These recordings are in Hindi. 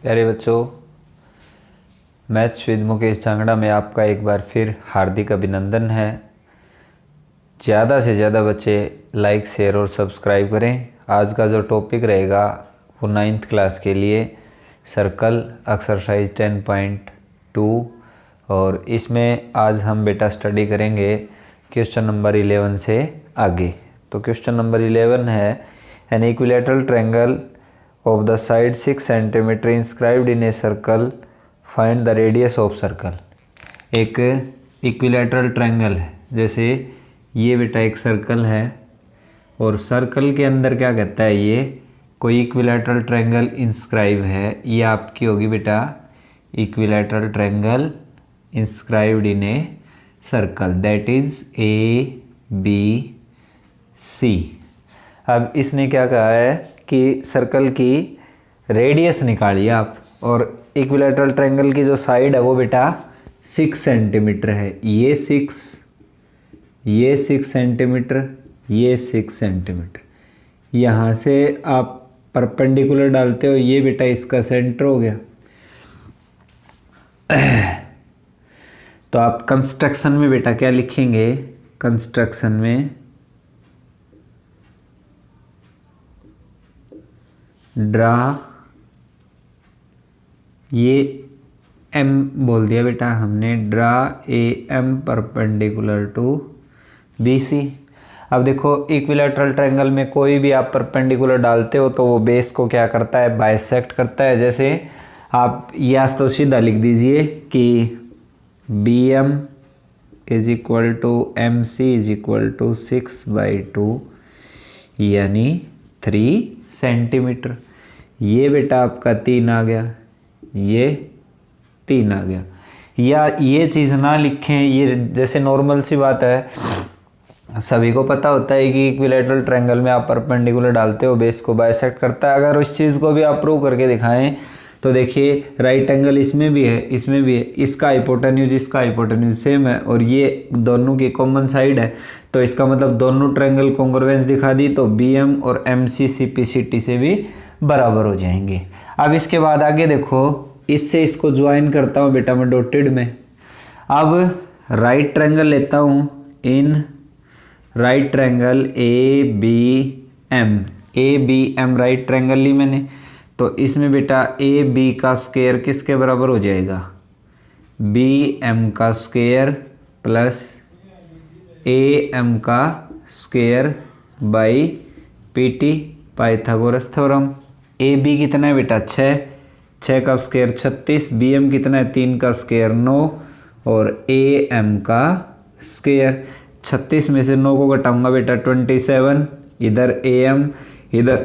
प्यारे बच्चों, मैथ्स विद मुकेश चांगड़ा में आपका एक बार फिर हार्दिक अभिनंदन है। ज़्यादा से ज़्यादा बच्चे लाइक, शेयर और सब्सक्राइब करें। आज का जो टॉपिक रहेगा वो 9th क्लास के लिए सर्कल एक्सरसाइज 10.2 और इसमें आज हम बेटा स्टडी करेंगे क्वेश्चन नंबर 11 से आगे। तो क्वेश्चन नंबर 11 है an equilateral triangle of the side 6 cm inscribed in a circle, find the radius of circle। एक इक्विलैटरल ट्रायंगल है, जैसे ये बेटा एक सर्कल है और सर्कल के अंदर क्या कहता है, ये कोई इक्विलैटरल ट्रायंगल इंस्क्राइब है। ये आपकी होगी बेटा equilateral triangle inscribed in a circle, that is A B C. अब इसने क्या कहा है कि सर्कल की रेडियस निकालिए आप, और इक्विलैटरल ट्रायंगल की जो साइड है वो बेटा 6 सेंटीमीटर है। ये 6 सेंटीमीटर, ये 6 सेंटीमीटर। यहाँ से आप परपेंडिकुलर डालते हो, ये बेटा इसका सेंटर हो गया। तो आप कंस्ट्रक्शन में बेटा क्या लिखेंगे, कंस्ट्रक्शन में ड्रा, ये एम बोल दिया बेटा हमने, draw A M perpendicular to B C. अब देखो इक्विलैटरल ट्रायंगल में कोई भी आप परपेंडिकुलर डालते हो तो वो बेस को क्या करता है, बाइसेक्ट करता है। जैसे आप या तो सीधा लिख दीजिए कि B M is equal to M C is equal to 6/2 यानी 3 सेंटीमीटर। ये बेटा आपका 3 आ गया, ये 3 आ गया। या ये चीज़ ना लिखें, ये जैसे नॉर्मल सी बात है, सभी को पता होता है कि इक्विलैटरल ट्रायंगल में आप परपेंडिकुलर डालते हो, बेस को बाइसेक्ट करता है। अगर उस चीज़ को भी आप प्रूव करके दिखाएं तो देखिए राइट एंगल इसमें भी है, इसमें भी है, इसका हाइपोटेन्यूज इसका हाइपोटेन्यूज सेम है और ये दोनों की कॉमन साइड है, तो इसका मतलब दोनों ट्रायंगल कॉन्ग्रुएंस दिखा दी, तो बी एम और M C C P C T से भी बराबर हो जाएंगे। अब इसके बाद आगे देखो, इससे इसको ज्वाइन करता हूँ बेटा मैं डॉटेड में। अब राइट ट्रायंगल लेता हूँ, in right triangle A B M right triangle ली मैंने, तो इसमें बेटा ए बी का स्क्वायर किसके बराबर हो जाएगा, बी एम का स्क्वायर प्लस ए एम का square by P T, Pythagoras theorem. A B कितना है बेटा 6 का स्क्वायर 36, बी एम कितना है 3 का स्क्वायर 9 और ए एम का स्क्वायर 36 में से 9 को घटाऊंगा बेटा 27, इधर ए एम इधर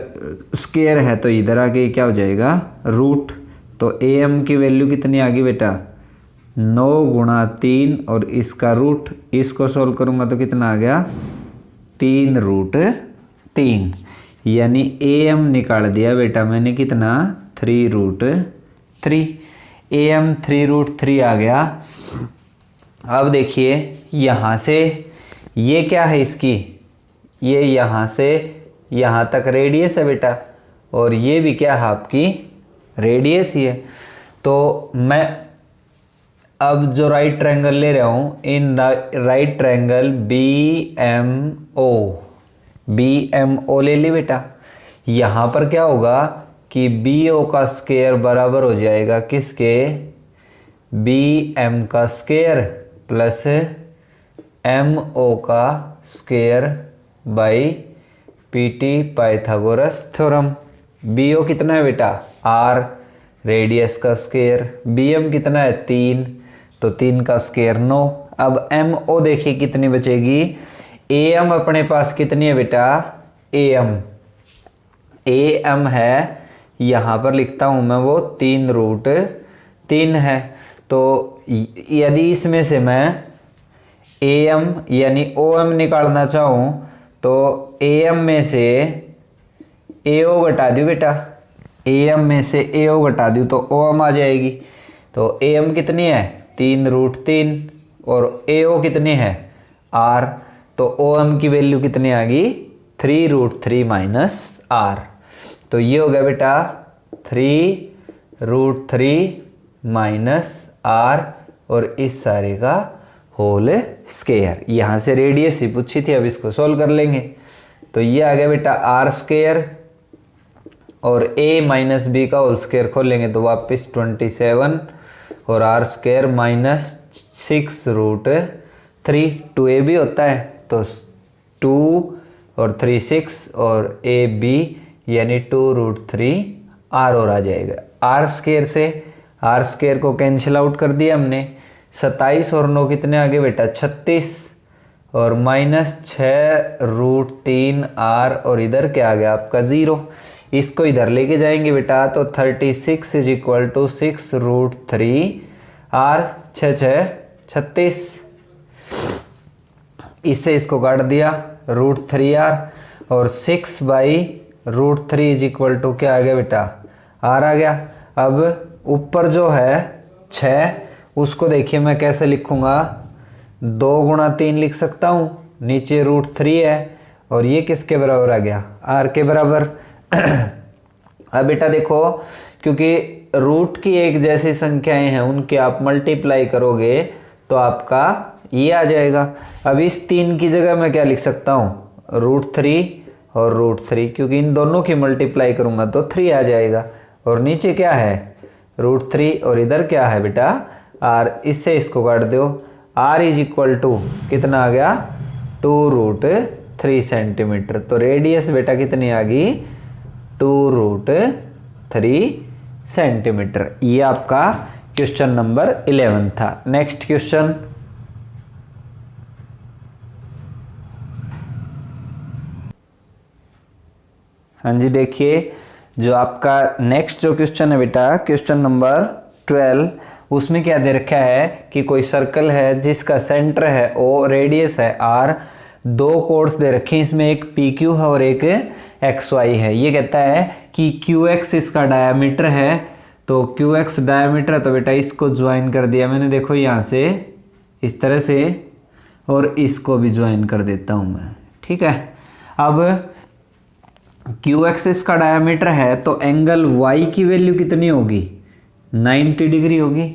स्क्वायर है तो इधर आके क्या हो जाएगा रूट। तो ए एम की वैल्यू कितनी आ गई बेटा 9 गुणा 3 और इसका रूट, इसको सोल्व करूंगा तो कितना आ गया 3√3, यानी ए एम निकाल दिया बेटा मैंने कितना 3√3। ए एम 3√3 आ गया। अब देखिए यहाँ से ये क्या है इसकी, ये यहाँ से यहाँ तक रेडियस है बेटा, और ये भी क्या है आपकी रेडियस ही है। तो मैं अब जो राइट ट्रायंगल ले रहा हूँ, in right triangle B M O ले ली बेटा। यहाँ पर क्या होगा कि बी ओ का स्क्वायर बराबर हो जाएगा किसके, बी एम का स्क्वायर प्लस एम ओ का square by P T, Pythagoras theorem. B O कितना है बेटा आर, रेडियस का स्क्वायर, बी एम कितना है 3, तो 3 का स्क्वायर 9। अब एम ओ देखिए कितनी बचेगी, ए एम अपने पास कितनी है बेटा, ए एम है, यहाँ पर लिखता हूँ मैं वो 3√3 है। तो यदि इसमें से मैं ए एम यानी ओ एम निकालना चाहूँ तो ए एम में से ए ओ घटा दूँ बेटा, ए एम में से ए ओ घटा दूँ तो ओ एम आ जाएगी। तो ए एम कितनी है 3√3 और ए ओ कितनी है आर, तो ओ एम की वैल्यू कितनी आ गई 3√3 माइनस आर। तो ये हो गया बेटा 3 √3 माइनस r और इस सारे का होल स्क्वायर। यहाँ से रेडियस ही पूछी थी, अब इसको सोल्व कर लेंगे। तो ये आ गया बेटा r स्क्वायर और a माइनस बी का होल स्क्वायर खोलेंगे तो वापस 27 और r स्क्वायर माइनस 6√3। 2a भी होता है तो 2 और 3 6 और a b यानी 2√3r और आ जाएगा। r स्क्वायर से r स्क्वायर को कैंसिल आउट कर दिया हमने। 27 और 9 कितने आ गए बेटा 36 और माइनस 6√3r और इधर क्या आ गया आपका 0। इसको इधर लेके जाएंगे बेटा तो 36 इज इक्वल टू 6√3r 36। इससे इसको काट दिया √3r और 6/√3 इज इक्वल टू क्या आ गया बेटा r आ गया। अब ऊपर जो है 6 उसको देखिए मैं कैसे लिखूंगा 2 गुणा 3 लिख सकता हूँ, नीचे √3 है और ये किसके बराबर आ गया r के बराबर। अब बेटा देखो क्योंकि रूट की एक जैसी संख्याएं हैं उनके आप मल्टीप्लाई करोगे तो आपका ये आ जाएगा। अब इस 3 की जगह मैं क्या लिख सकता हूँ √3 और √3 क्योंकि इन दोनों की मल्टीप्लाई करूंगा तो 3 आ जाएगा और नीचे क्या है √3 और इधर क्या है बेटा r। इससे इसको काट दो r इज इक्वल टू कितना आ गया 2√3 सेंटीमीटर। तो रेडियस बेटा कितनी आ गई 2√3 सेंटीमीटर। ये आपका क्वेश्चन नंबर 11 था। नेक्स्ट क्वेश्चन हाँ जी देखिए जो आपका नेक्स्ट जो क्वेश्चन है बेटा क्वेश्चन नंबर 12 उसमें क्या दे रखा है कि कोई सर्कल है जिसका सेंटर है o, रेडियस है r, 2 कोड्स दे रखे हैं, इसमें एक PQ है और एक XY है। ये कहता है कि QX इसका डायामीटर है, तो QX डायामीटर है तो बेटा इसको ज्वाइन कर दिया मैंने, देखो यहाँ से इस तरह से और इसको भी ज्वाइन कर देता हूँ मैं, ठीक है। अब QX इसका डायामीटर है तो एंगल Y की वैल्यू कितनी होगी 90 डिग्री होगी,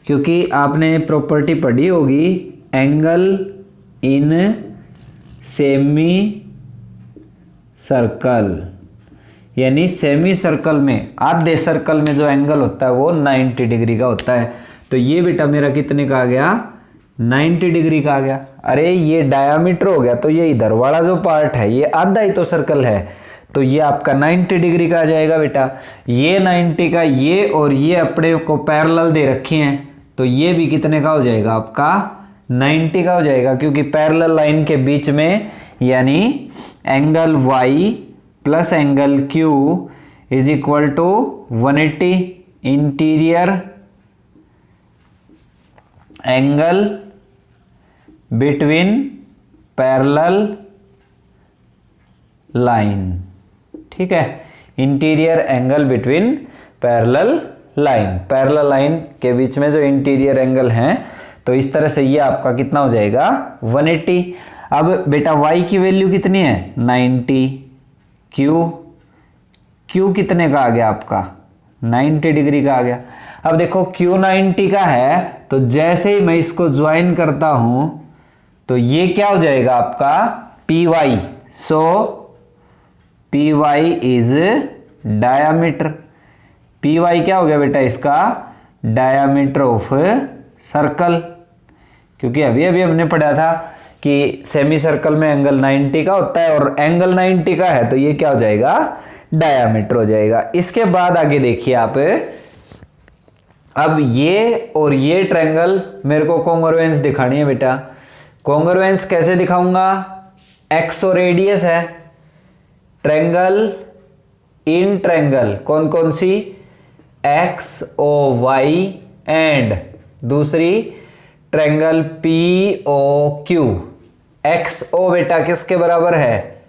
क्योंकि आपने प्रॉपर्टी पढ़ी होगी एंगल इन सेमी सर्कल, यानी सेमी सर्कल में आधे सर्कल में जो एंगल होता है वो 90 डिग्री का होता है। तो ये बेटा मेरा कितने का आ गया 90 डिग्री का आ गया। अरे ये डायामीटर हो गया तो ये इधर वाला जो पार्ट है ये आधा ही तो सर्कल है, तो ये आपका 90 डिग्री का आ जाएगा बेटा। ये 90 का ये और ये अपने को पैरेलल दे रखे हैं तो ये भी कितने का हो जाएगा आपका 90 का हो जाएगा, क्योंकि पैरेलल लाइन के बीच में यानी angle Y plus angle Q is equal to 180 interior angle between parallel line, ठीक है। Interior angle between parallel line, parallel line के बीच में जो इंटीरियर एंगल हैं, तो इस तरह से ये आपका कितना हो जाएगा 180। अब बेटा y की वैल्यू कितनी है 90, q कितने का आ गया आपका 90 डिग्री का आ गया। अब देखो q 90 का है तो जैसे ही मैं इसको ज्वाइन करता हूं तो ये क्या हो जाएगा आपका py। So py is diameter, py क्या हो गया बेटा इसका डायामीटर ऑफ सर्कल, क्योंकि अभी अभी हमने पढ़ा था कि सेमी सर्कल में एंगल 90 का होता है और एंगल 90 का है तो ये क्या हो जाएगा डायामीटर हो जाएगा। इसके बाद आगे देखिए आप, अब ये और ये ट्रायंगल मेरे को कॉन्ग्रुएंस दिखानी है बेटा। कॉन्ग्रुएंस कैसे दिखाऊंगा, एक्स और रेडियस है, ट्रायंगल इन ट्रायंगल कौन कौन सी एक्स ओ वाई एंड दूसरी triangle P O Q. X O बेटा किसके बराबर है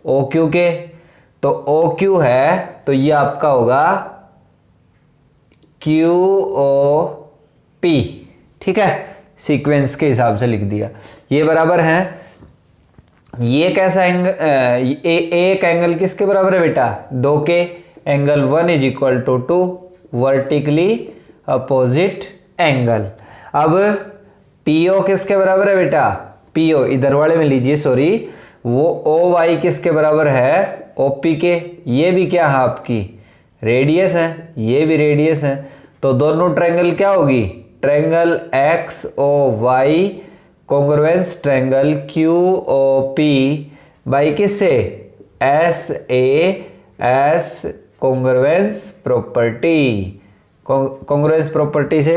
ओ क्यू के, तो ओ क्यू है तो ये आपका होगा क्यू ओ पी, ठीक है, सीक्वेंस के हिसाब से लिख दिया। ये बराबर है, ये कैसा एंगल एक एंगल किसके बराबर है बेटा 2 के, angle 1 is equal to 2, vertically opposite angle. अब पीओ किसके बराबर है बेटा, पीओ इधर वाले में लीजिए, सॉरी, वो ओ वाई किसके बराबर है, ओपी के। ये भी क्या है आपकी रेडियस है, ये भी रेडियस है। तो दोनों ट्रायंगल क्या होगी, triangle X O Y congruence triangle Q O P by किससे, S A S congruence property. Congruence property से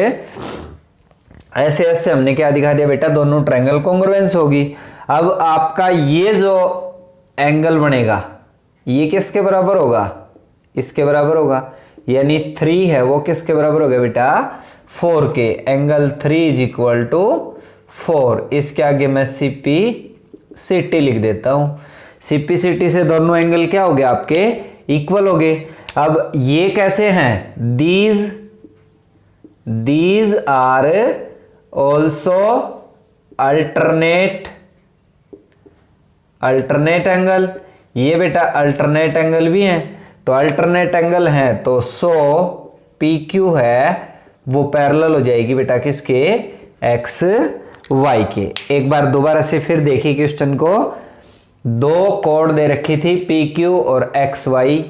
ऐसे ऐसे हमने क्या दिखा दिया बेटा, दोनों ट्रायंगल कॉन्ग्रुएंस होगी। अब आपका ये जो एंगल बनेगा ये किसके बराबर होगा, इसके बराबर होगा, यानी 3 है वो किसके बराबर हो गया बेटा, 4 के। Angle 3 is equal to 4। इसके आगे मैं सीपी सिटी लिख देता हूं। सीपी सिटी से दोनों एंगल क्या हो गए आपके, इक्वल हो गए। अब ये कैसे हैं, these are also alternate angle. ये बेटा अल्टरनेट एंगल भी हैं, तो अल्टरनेट एंगल है तो सो पी क्यू है वो पैरेलल हो जाएगी बेटा किसके, एक्स वाई के। एक बार दोबारा से फिर देखिए क्वेश्चन को, दो कोड दे रखी थी पी क्यू और एक्स वाई।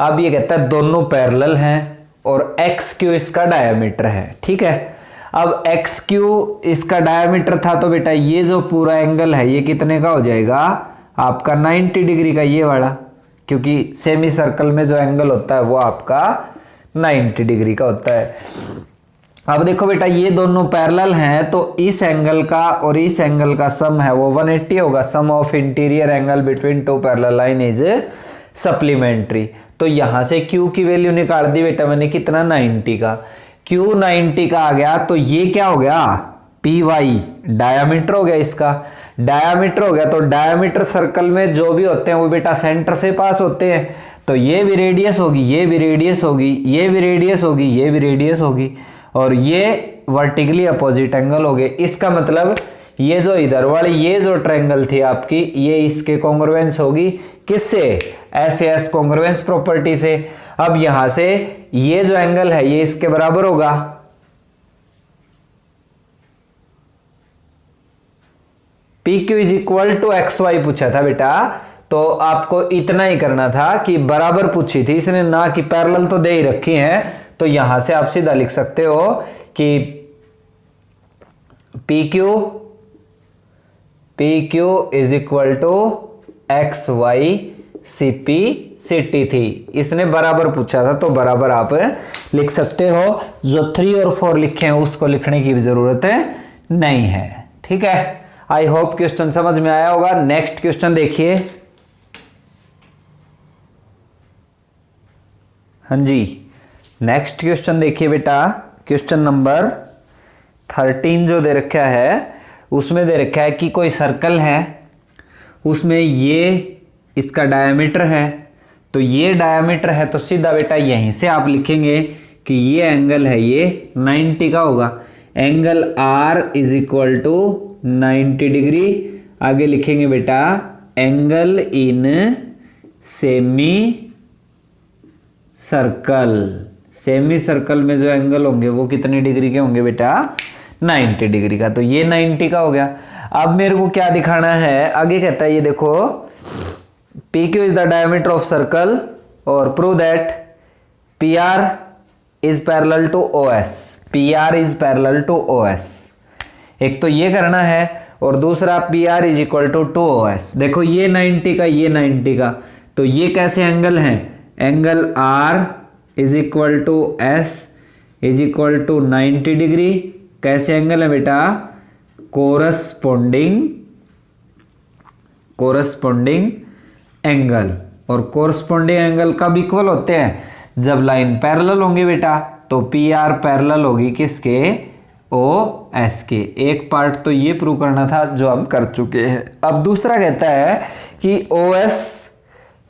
अब ये कहता है दोनों पैरेलल हैं और एक्स क्यू इसका डायमीटर है, ठीक है। अब एक्स क्यू इसका डायमीटर था तो बेटा ये जो पूरा एंगल है ये कितने का हो जाएगा आपका 90 डिग्री का, ये वाला, क्योंकि सेमी सर्कल में जो एंगल होता है वो आपका 90 डिग्री का होता है। अब देखो बेटा ये दोनों पैरेलल हैं तो इस एंगल का और इस एंगल का सम है वो 180 होगा। Sum of interior angle between two parallel line is supplementary. तो यहां से Q की वैल्यू निकाल दी बेटा मैंने, कितना 90 का। Q 90 का आ गया तो ये क्या हो गया, पी वाई डायामीटर हो गया, इसका डायामीटर हो गया। तो डायामीटर सर्कल में जो भी होते हैं वो बेटा सेंटर से पास होते हैं, तो ये भी रेडियस होगी, ये भी रेडियस होगी, ये भी रेडियस होगी, ये भी रेडियस होगी, और ये वर्टिकली अपोजिट एंगल हो गए। इसका मतलब ये जो इधर वाली ये जो ट्रायंगल थी आपकी, ये इसके कॉन्ग्रुएंस होगी किससे, एस एस कॉन्ग्रुएंस प्रॉपर्टी से। अब यहां से ये जो एंगल है ये इसके बराबर होगा, P Q is equal to X Y पूछा था बेटा, तो आपको इतना ही करना था कि बराबर पूछी थी इसने, ना कि पैरेलल तो दे ही रखी हैं। तो यहां से आप सीधा लिख सकते हो कि P Q is equal to X Y C P C T थी। इसने बराबर पूछा था तो बराबर आप लिख सकते हो। जो 3 और 4 लिखे हैं उसको लिखने की भी जरूरत नहीं है, ठीक है। आई होप क्वेश्चन समझ में आया होगा। नेक्स्ट क्वेश्चन देखिए। हाँ जी, नेक्स्ट क्वेश्चन देखिए बेटा, क्वेश्चन नंबर 13 जो दे रखा है उसमें दे रखा है कि कोई सर्कल है, उसमें ये इसका डायमीटर है, तो ये डायमीटर है तो सीधा बेटा यहीं से आप लिखेंगे कि ये एंगल है ये 90 का होगा। Angle R is equal to 90 degree. आगे लिखेंगे बेटा angle in semicircle. Semicircle में जो एंगल होंगे वो कितने डिग्री के होंगे बेटा, 90 डिग्री का। तो ये 90 का हो गया। अब मेरे को क्या दिखाना है, आगे कहता है ये देखो, P Q is the diameter of circle और prove that P R is parallel to O S. P R is parallel to O S, एक तो ये करना है, और दूसरा P R is equal to O S. देखो ये 90 का ये 90 का, तो ये कैसे एंगल है, angle R is equal to S is equal to 90 degree. कैसे एंगल है बेटा, कोरस्पोंडिंग एंगल। और कोरस्पोंडिंग एंगल कब इक्वल होते हैं, जब लाइन पैरेलल होंगी बेटा। तो पी आर पैरेलल होगी किसके, ओ एस के। एक पार्ट तो ये प्रूव करना था जो हम कर चुके हैं। अब दूसरा कहता है कि O S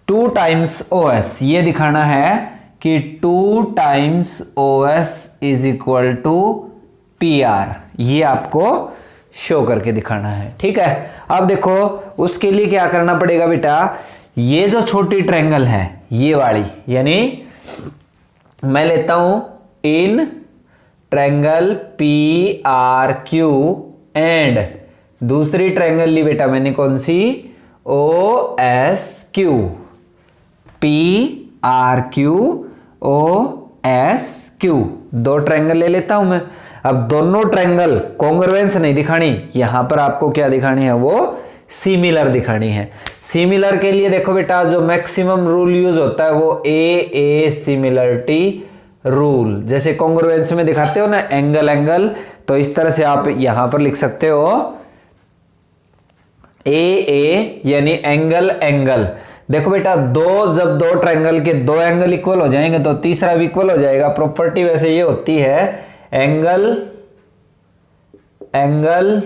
2 times O S, ये दिखाना है कि 2 times O S is equal to P R, ये आपको शो करके दिखाना है, ठीक है। अब देखो उसके लिए क्या करना पड़ेगा बेटा, ये जो छोटी ट्रायंगल है ये वाली, यानी मैं लेता हूं in triangle P R Q and दूसरी ट्रायंगल ली बेटा मैंने कौन सी, O S Q, P R Q O S Q, दो ट्रायंगल ले लेता हूं मैं। अब दोनों ट्रायंगल कॉन्ग्रुएंस नहीं दिखानी, यहां पर आपको क्या दिखानी है, वो सिमिलर दिखानी है। सिमिलर के लिए देखो बेटा जो मैक्सिमम रूल यूज होता है वो ए सिमिलरिटी रूल। जैसे कॉन्ग्रुएंस में दिखाते हो ना एंगल एंगल, तो इस तरह से आप यहां पर लिख सकते हो ए यानी एंगल एंगल। देखो बेटा जब दो ट्रायंगल के दो एंगल इक्वल हो जाएंगे तो तीसरा भी इक्वल हो जाएगा। प्रॉपर्टी वैसे ये होती है एंगल एंगल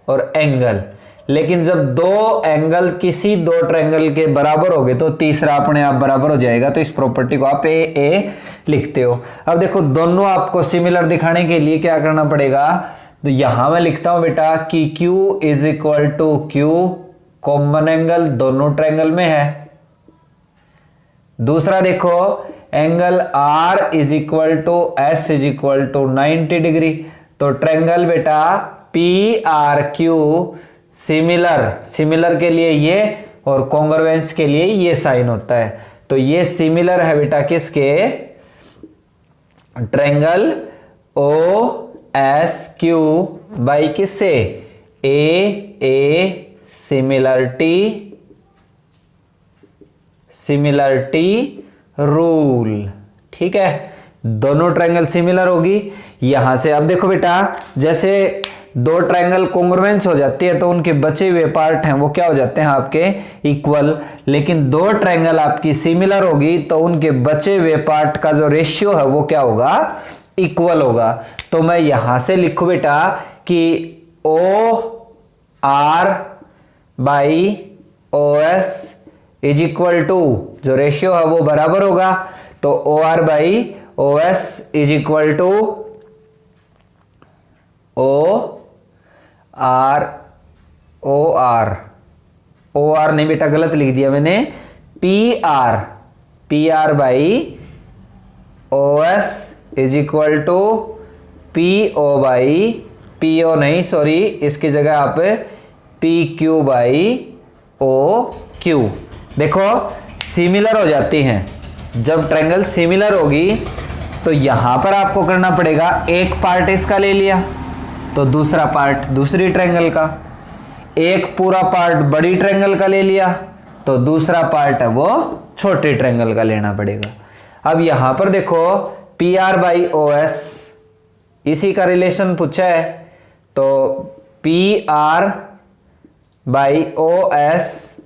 और एंगल, लेकिन जब दो एंगल किसी दो ट्रायंगल के बराबर हो गए तो तीसरा अपने आप बराबर हो जाएगा। तो इस प्रॉपर्टी को आप ए लिखते हो। अब देखो दोनों आपको सिमिलर दिखाने के लिए क्या करना पड़ेगा, तो यहां मैं लिखता हूं बेटा कि Q is equal to Q, common angle दोनों ट्रायंगल में है। दूसरा देखो angle R is equal to S is equal to 90 degree. तो ट्रायंगल बेटा PRQ सिमिलर के लिए ये और कॉन्ग्रुएंस के लिए ये साइन होता है। तो ये सिमिलर है बेटा किसके, ट्रायंगल OSQ बाई किससे, ए सिमिलरिटी रूल। ठीक है, दोनों ट्रायंगल सिमिलर होगी। यहां से अब देखो बेटा जैसे दो ट्रायंगल कॉन्ग्रुएंस हो जाती है तो उनके बचे हुए पार्ट हैं वो क्या हो जाते हैं आपके इक्वल। लेकिन दो ट्रायंगल आपकी सिमिलर होगी तो उनके बचे हुए पार्ट का जो रेशियो है वो क्या होगा, इक्वल होगा। तो मैं यहां से लिखूं बेटा कि O R by O S is equal to, जो रेशियो है वो बराबर होगा। तो O R by O S is equal to O R नहीं बेटा गलत लिख दिया मैंने, P R by O S is equal to P O by P O नहीं सॉरी इसकी जगह आप P Q by O Q. देखो सिमिलर हो जाती हैं, जब ट्रायंगल सिमिलर होगी तो यहां पर आपको करना पड़ेगा एक पार्ट इसका ले लिया तो दूसरा पार्ट दूसरी ट्रायंगल का, एक पूरा पार्ट बड़ी ट्रायंगल का ले लिया तो दूसरा पार्ट है वो छोटे ट्रायंगल का लेना पड़ेगा। अब यहां पर देखो P R by O S इसी का रिलेशन पूछा है, तो P R by O S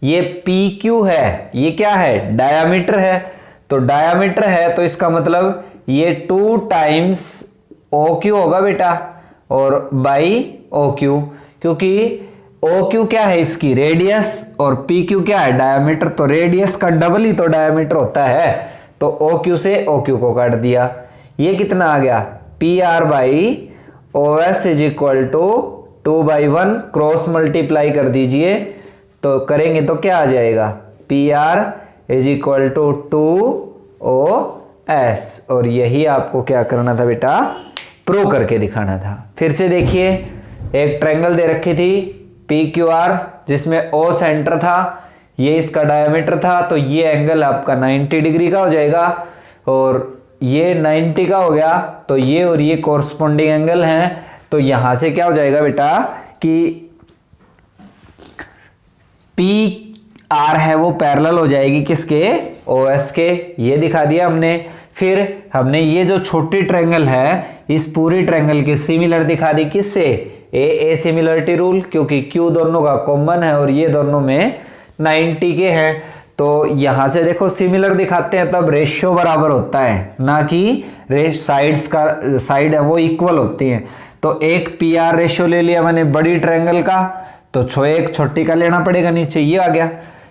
ये पी क्यू है, ये क्या है डायामीटर है। तो डायामीटर है तो इसका मतलब ये 2 टाइम्स ओ क्यू होगा बेटा और बाई ओ क्यू, क्योंकि ओ क्यू क्या है इसकी रेडियस और पी क्यू क्या है डायामीटर। तो रेडियस का डबल ही तो डायामीटर होता है। तो ओ क्यू से ओ क्यू को काट दिया, ये कितना आ गया P R by O S is equal to 2/1 cross multiply कर दीजिए तो करेंगे तो क्या आ जाएगा P R is equal to 2OS। और यही आपको क्या करना था बेटा प्रूव करके दिखाना था। फिर से देखिए एक ट्रायंगल दे रखी थी PQR जिसमें O सेंटर था, ये इसका डायमीटर था, तो ये एंगल आपका 90 डिग्री का हो जाएगा और ये 90 का हो गया। तो ये और ये कोरस्पोंडिंग एंगल हैं। तो यहां से क्या हो जाएगा बेटा कि PR है वो पैरेलल हो जाएगी किसके OS के, ये दिखा दिया हमने। फिर हमने ये जो छोटी ट्रायंगल है इस पूरी ट्रायंगल के सिमिलर दिखा दी किससे ए सिमिलरिटी रूल, क्योंकि Q दोनों का कॉमन है और ये दोनों में 90 के हैं। तो यहां से देखो सिमिलर दिखाते हैं तब रेशियो बराबर होता है, ना कि साइड है वो इक्वल होती हैं। तो एक PR रेशियो ले लिया मैंने बड़ी ट्रायंगल का, तो एक छोटी का लेना पड़ेगा, नीचे ये आ गया।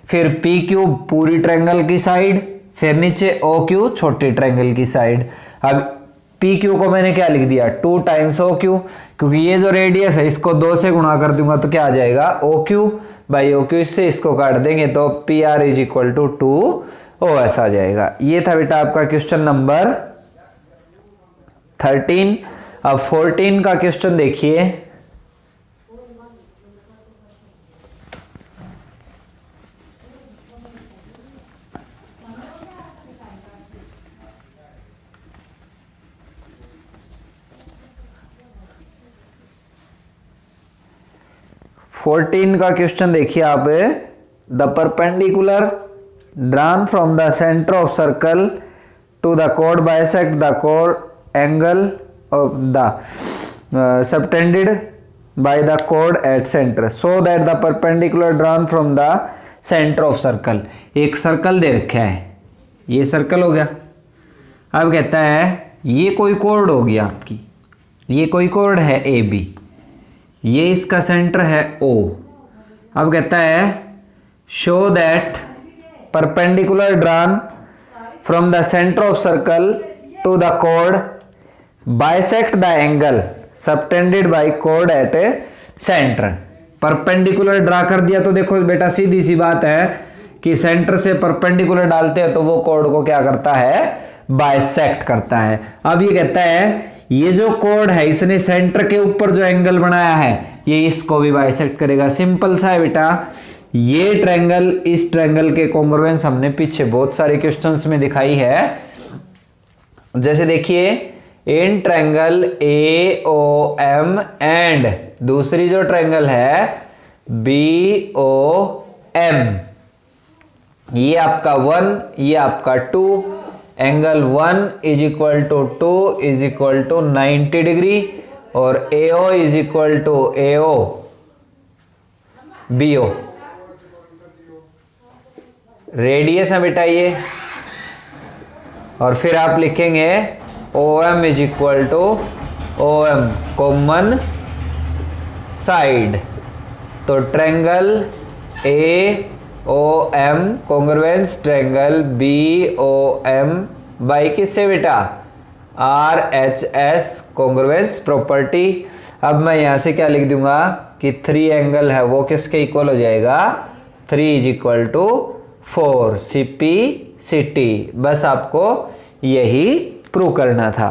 फिर PQ पूरी ट्रायंगल की साइड, फिर नीचे OQ छोटी ट्रायंगल की साइड। अब PQ को मैंने क्या लिख दिया 2 टाइम्स OQ, क्योंकि ये जो रेडियस है इसको 2 से गुणा कर दूंगा तो क्या आ जाएगा OQ बाई OQ, इससे इसको काट देंगे तो PR is equal to 2 OS आ जाएगा। ये था बेटा आपका क्वेश्चन नंबर 13। अब 14 का क्वेश्चन देखिए। का क्वेश्चन देखिए आप। The perpendicular drawn from the centre of circle to the code bisect the code angle of the subtended by the code at centre so that the perpendicular drawn from the centre of circle. एक सर्कल दे रखा है, ये सर्कल हो गया। अब कहता है ये कोई कोड होगी आपकी, ये कोई कोड है AB, ये इसका सेंटर है O। अब कहता है show that perpendicular drawn from the centre of circle to the code bisect the angle subtended bye code at centre. Perpendicular draw कर दिया तो देखो बेटा सीधी सी बात है कि सेंटर से परपेंडिकुलर डालते हैं तो वो कोड को क्या करता है, बाइसेक्ट करता है। अब ये कहता है ये जो कोड है इसने सेंटर के ऊपर जो एंगल बनाया है ये इसको भी बाइसेक्ट करेगा। सिंपल सा है बेटा। ये ट्रायंगल इस ट्रायंगल के कॉन्ग्रुएंस हमने पीछे बहुत सारे क्वेश्चंस में दिखाई है। जैसे देखिए इन ट्रायंगल AOM एंड दूसरी जो ट्रायंगल है BOM, ये आपका 1 ये आपका 2, angle 1 is equal to 2 is equal to 90 degree और AO is equal to AO BO radius है बेटा ये। और फिर आप लिखेंगे OM is equal to OM common side. तो triangle AOM congruence triangle BOM by किससे बेटा, RHS कॉन्ग्रुएंस प्रॉपर्टी। अब मैं यहां से क्या लिख दूंगा कि 3 एंगल है वो किसके इक्वल हो जाएगा, 3 इज इक्वल टू 4 CP/CT। बस आपको यही प्रूव करना था।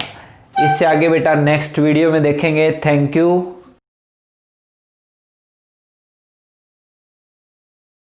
इससे आगे बेटा नेक्स्ट वीडियो में देखेंगे। Thank you.